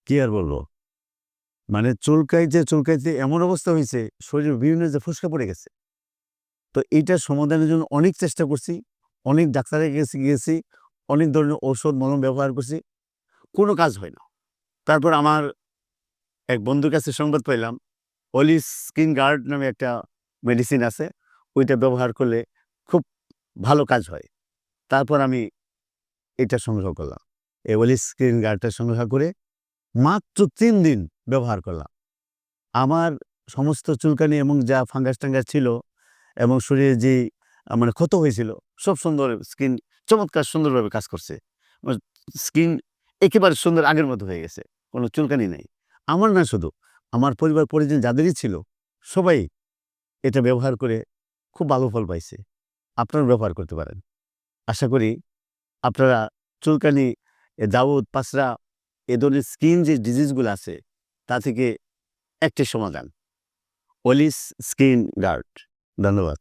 কি আর বলবো? মানে চুলকাইতে এমন অবস্থা হইছে, শরীরের বিভিন্ন যে ফোস্কা পড়ে গেছে। তো এইটার সমাধানের জন্য অনেক চেষ্টা করছি, অনেক ডাক্তারের কাছে গিয়েছি, অনেক ধরনের ঔষধ, মলম ব্যবহার করছি, কোনো কাজ হয় না। তারপর আমার এক বন্ধুর কাছে সংবাদ পাইলাম, অলিস স্কিন গার্ড নামে একটা মেডিসিন আছে, ওইটা ব্যবহার করলে খুব ভালো কাজ হয়। তারপর আমি এটা সংগ্রহ করলাম। এই অলিস স্কিন গার্ডটা সংগ্রহ করে মাত্র ৩ দিন ব্যবহার করলাম। আমার সমস্ত চুলকানি এবং যা ফাঙ্গাস-টাঙ্গাস ছিল এবং শরীরে যে মানে ক্ষত হয়েছিল, সব সুন্দর স্কিন চমৎকার সুন্দরভাবে কাজ করছে। আমার স্কিন একেবারে সুন্দর আগের মতো হয়ে গেছে। কোনো চুলকানি নাই। আমার না শুধু, আমার পরিবার-পরিজন যাদেরই ছিল, সবাই এটা ব্যবহার করে খুব ভালো ফল পাইছে। আপনারাও ব্যবহার করতে পারেন। আশা করি আপনারা চুলকানি, দাউদ, পাছরা এ ধরনের স্কিন যে ডিজিজগুলো আছে, তা থেকে একটি সমাধান। অলিস স্কিন গার্ড। ধন্যবাদ।